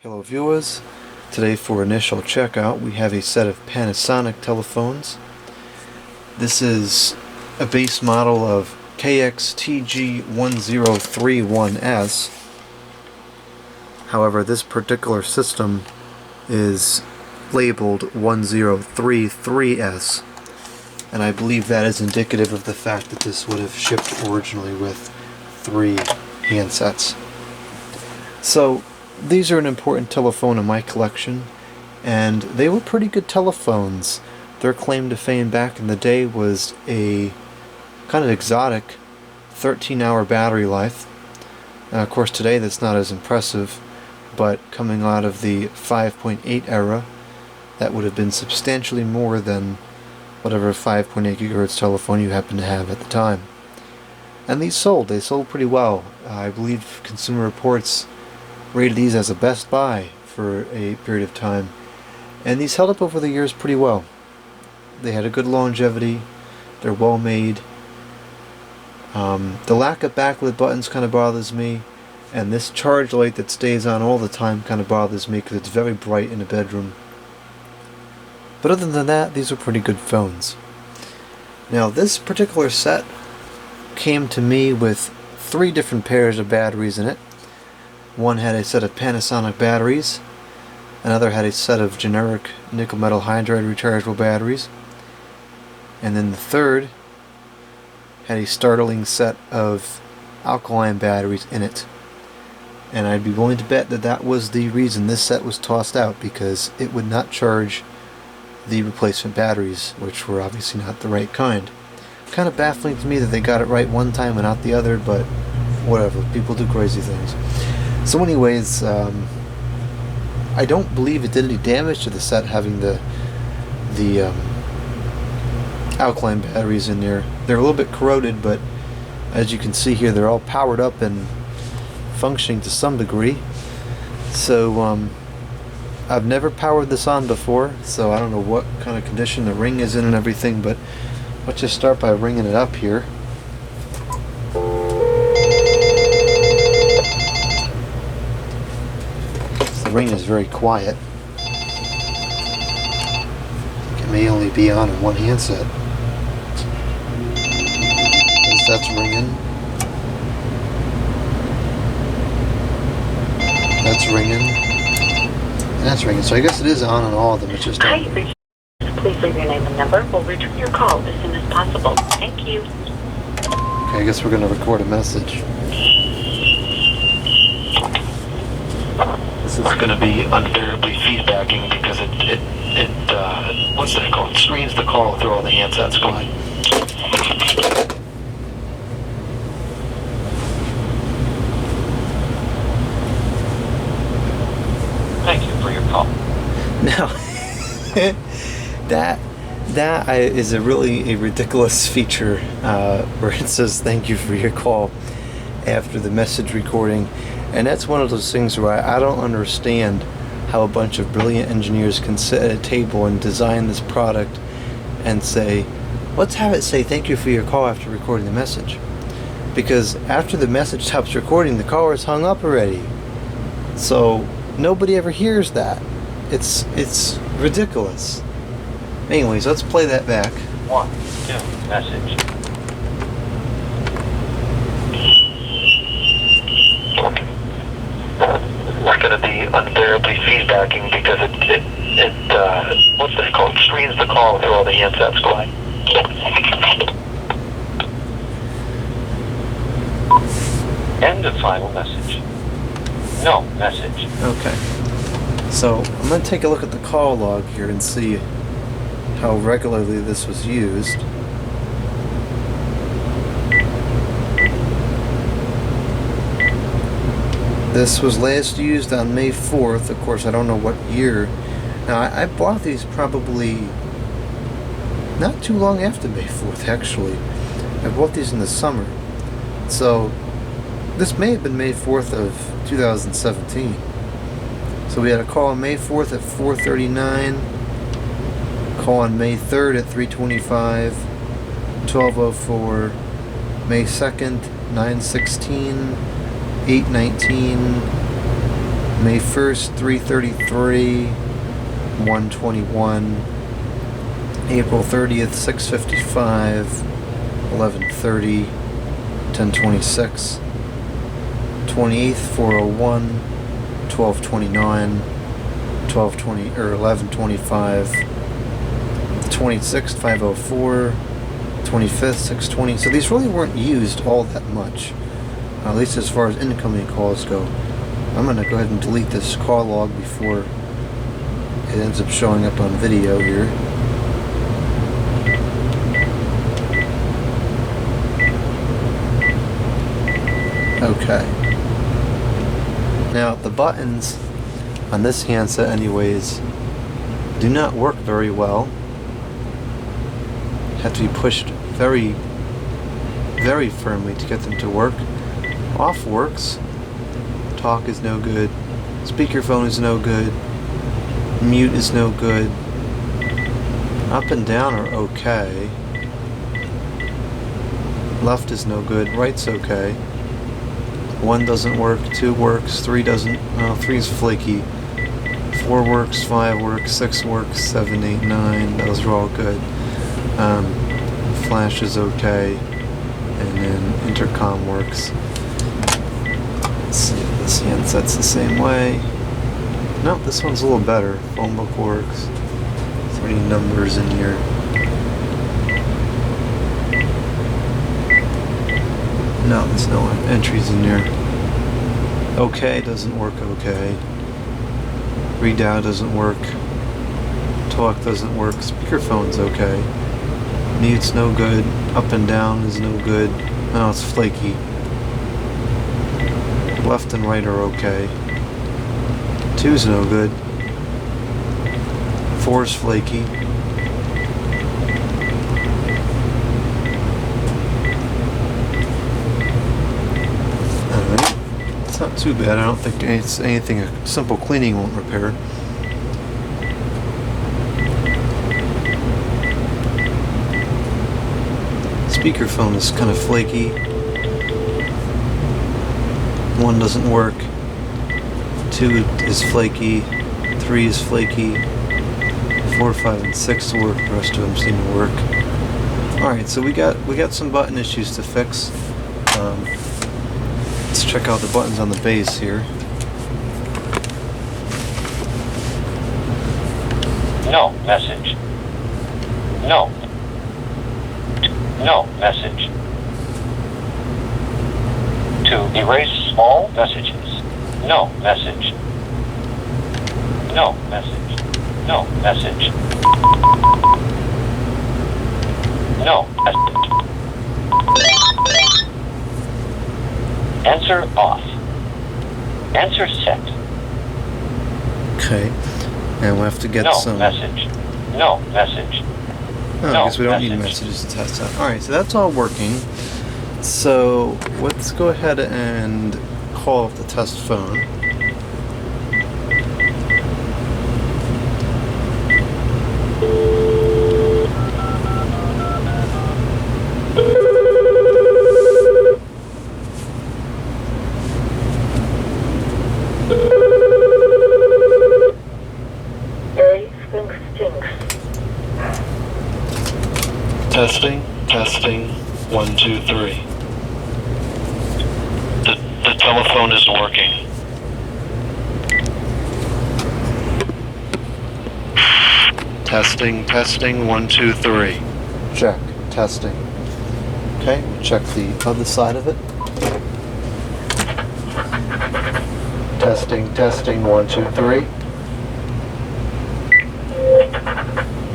Hello viewers, today for initial checkout we have a set of Panasonic telephones. This is a base model of KX-TG1031S. However, this particular system is labeled 1033S, and I believe that is indicative of the fact that this would have shipped originally with 3 handsets. So these are an important telephone in my collection, and they were pretty good telephones. Their claim to fame back in the day was a kind of exotic 13-hour battery life. Of course today that's not as impressive, but coming out of the 5.8 era, that would have been substantially more than whatever 5.8 gigahertz telephone you happen to have at the time. And they sold pretty well. I believe Consumer Reports rated these as a best buy for a period of time, and these held up over the years pretty well. They had a good longevity, they're well made. The lack of backlit buttons kind of bothers me, and this charge light that stays on all the time kind of bothers me because it's very bright in the bedroom. But other than that, these are pretty good phones. Now this particular set came to me with 3 different pairs of batteries in it. One had a set of Panasonic batteries, another had a set of generic nickel metal hydride rechargeable batteries, and then the third had a startling set of alkaline batteries in it. And I'd be willing to bet that that was the reason this set was tossed out, because it would not charge the replacement batteries, which were obviously not the right kind. Kind of baffling to me that they got it right one time and not the other, but whatever, people do crazy things. So anyways, I don't believe it did any damage to the set having the alkaline batteries in there. They're a little bit corroded, but as you can see here, they're all powered up and functioning to some degree. So I've never powered this on before, so I don't know what kind of condition the ring is in and everything, but let's just start by ringing it up here. The ring is very quiet. It may only be on in one handset. As that's ringing. That's ringing. And that's ringing. So I guess it is on and all of them. It's just on. Please leave your name and number. We'll return your call as soon as possible. Thank you. Okay, I guess we're going to record a message. This is going to be unbearably feedbacking because it what's that called? Screens the call through all the handsets going. Thank you for your call. Now, that is a really ridiculous feature where it says thank you for your call after the message recording. And that's one of those things where I don't understand how a bunch of brilliant engineers can sit at a table and design this product and say, let's have it say thank you for your call after recording the message. Because after the message stops recording, the caller is hung up already. So nobody ever hears that. It's ridiculous. Anyways, let's play that back. 1, 2, message. It's going to be unbearably feedbacking because it what's that called? Screens the call through all the handsets going. End of final message. No message. Okay. So I'm going to take a look at the call log here and see how regularly this was used. This was last used on May 4th. Of course, I don't know what year. Now, I bought these probably not too long after May 4th, actually. I bought these in the summer. So, this may have been May 4th of 2017. So we had a call on May 4th at 4:39. Call on May 3rd at 3:25. 12:04. May 2nd, 9:16. 8:19, May 1st, 3:33, 1:21. April 30th, 6:55, 11:30, 10:26. 28th, 4:01, 12:29, 12:20 or 11:25. 26th, 5:04, 25th, 6:20. So these really weren't used all that much, at least as far as incoming calls go. I'm going to go ahead and delete this call log before it ends up showing up on video here. Okay. Now the buttons on this handset anyways do not work very well. Have to be pushed very, very firmly to get them to work. Off works. Talk is no good. Speakerphone is no good. Mute is no good. Up and down are okay. Left is no good. Right's okay. 1 doesn't work. 2 works. 3 doesn't. 3 is flaky. 4 works. 5 works. 6 works. 7, 8, 9. Those are all good. Flash is okay. And then intercom works. Let's see if this handset's the same way. Nope, this one's a little better. Phone book works. 3 numbers in here. No, there's no entries in there. Okay doesn't work okay. Read out doesn't work. Talk doesn't work. Speakerphone's okay. Mute's no good. Up and down is no good. No, it's flaky. Left and right are okay. 2's no good. 4's flaky. Alright. It's not too bad. I don't think it's anything a simple cleaning won't repair. Speakerphone is kind of flaky. 1 doesn't work. 2 is flaky. 3 is flaky. 4, 5, and 6 work. The rest of them seem to work. Alright, so we got some button issues to fix. Let's check out the buttons on the base here. No message. No. No message. To erase all messages. No message. No message. No message. No message. Answer off. Answer set. Okay. And we'll have to get No some... message. No message. Oh, I No guess we don't need message. messages to test out. Alright, so that's all working. So let's go ahead and call up the test phone. Testing, testing, 1, 2, 3. The telephone is working. Testing, testing, 1, 2, 3. Check, testing. Okay, we'll check the other side of it. Testing, testing, 1, 2, 3.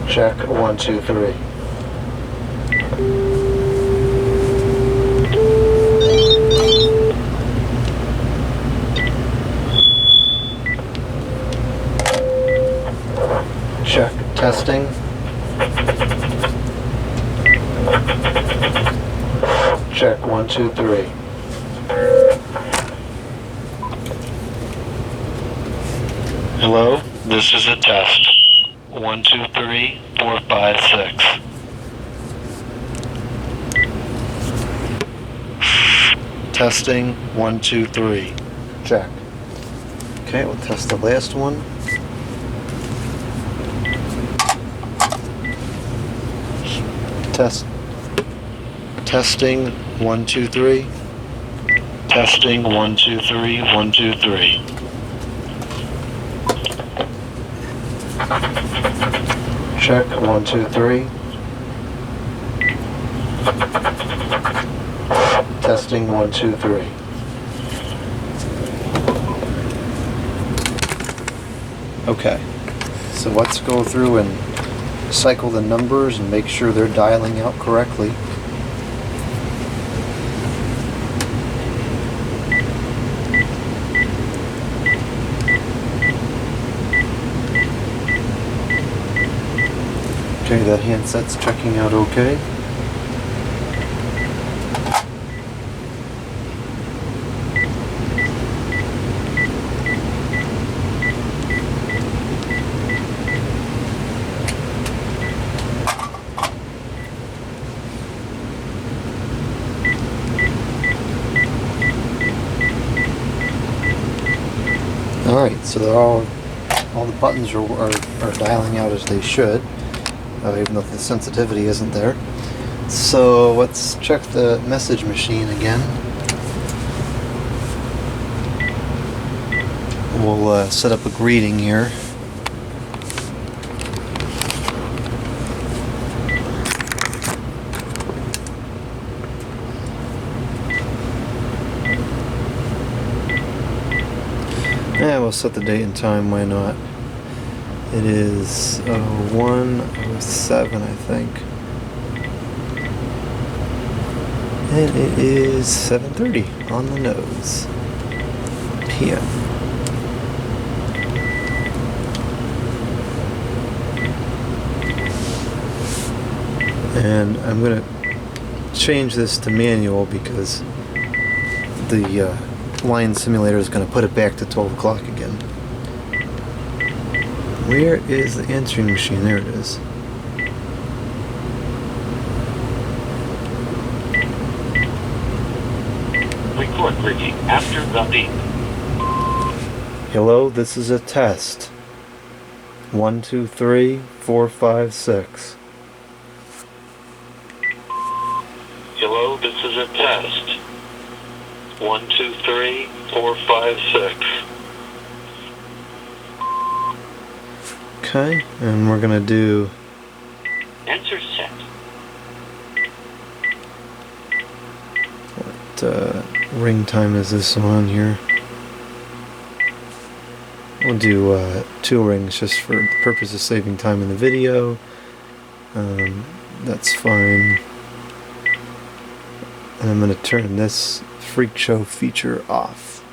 Check, 1, 2, 3. Check, testing. Check, 1, 2, 3. Hello, this is a test. 1, 2, 3, 4, 5, 6. Testing, 1, 2, 3. Check. Okay, Okay, we'll test the last one. Testing 1 2 3. Testing 1 2 3 1 2 3. Check 1 2 3. Testing 1 2 3. Okay, so let's go through and cycle the numbers and make sure they're dialing out correctly. Okay, that handset's checking out okay. Alright, so they're all the buttons are dialing out as they should, even though the sensitivity isn't there. So let's check the message machine again. We'll set up a greeting here. Yeah, we'll set the date and time, why not? It is 1:07, I think. And it is 7:30 on the nose. PM. And I'm going to change this to manual because the line simulator is going to put it back to 12 o'clock again. Where is the answering machine? There it is. Record ringing after the beep. Hello, this is a test. 1 2 3 4 5 6. Hello, this is a test. 1 2 3 4 5 6. Okay, and we're gonna do Answer set. what ring time is this on here? We'll do 2 rings just for the purpose of saving time in the video. That's fine. And I'm gonna turn this freak show feature off.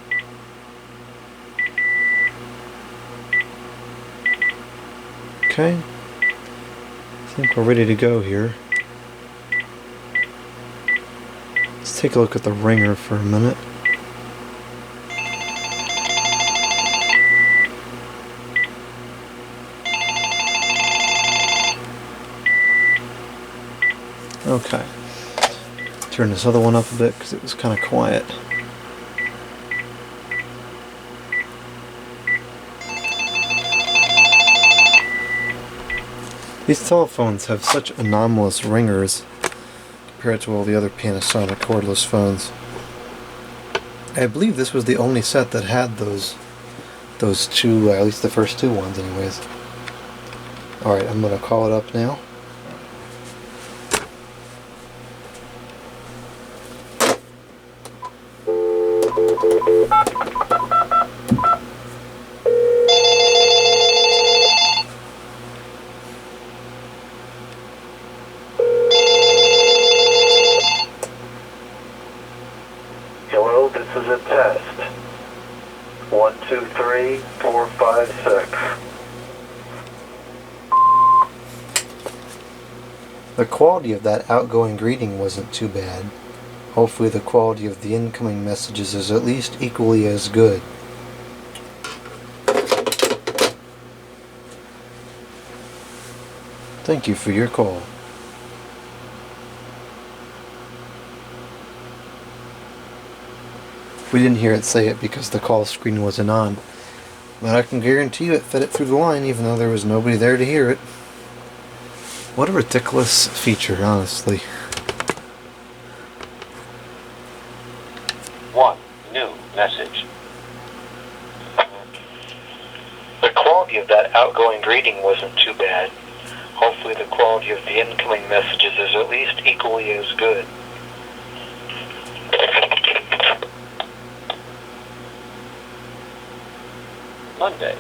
Okay, I think we're ready to go here. Let's take a look at the ringer for a minute. Okay, turn this other one up a bit because it was kind of quiet. These telephones have such anomalous ringers compared to all the other Panasonic cordless phones. I believe this was the only set that had those 2, at least the first 2 ones anyways. Alright, I'm going to call it up now. Hello, this is a test. 1 2 3 4 5 6. The quality of that outgoing greeting wasn't too bad. Hopefully the quality of the incoming messages is at least equally as good. Thank you for your call. We didn't hear it say it because the call screen wasn't on. But I can guarantee you it fed it through the line even though there was nobody there to hear it. What a ridiculous feature, honestly. One new message. The quality of that outgoing greeting wasn't too bad. Hopefully the quality of the incoming messages is at least equally as good. Monday,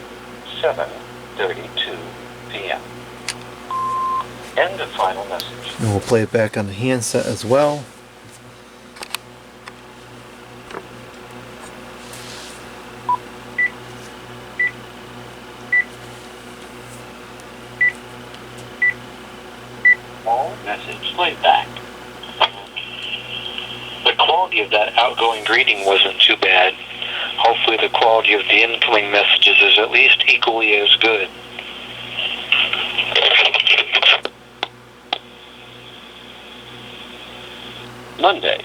7:32 p.m. End of final message. And we'll play it back on the handset as well. All message playback. The quality of that outgoing greeting wasn't too bad. Hopefully the quality of the incoming messages is at least equally as good. Monday,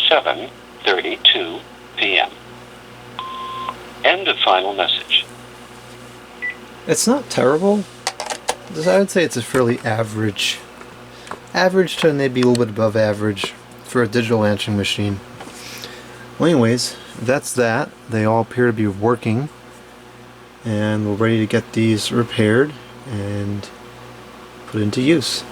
7:32 p.m. End of final message. It's not terrible. I would say it's a fairly average to maybe a little bit above average for a digital answering machine. Well, anyways, that's that. They all appear to be working, and we're ready to get these repaired and put into use.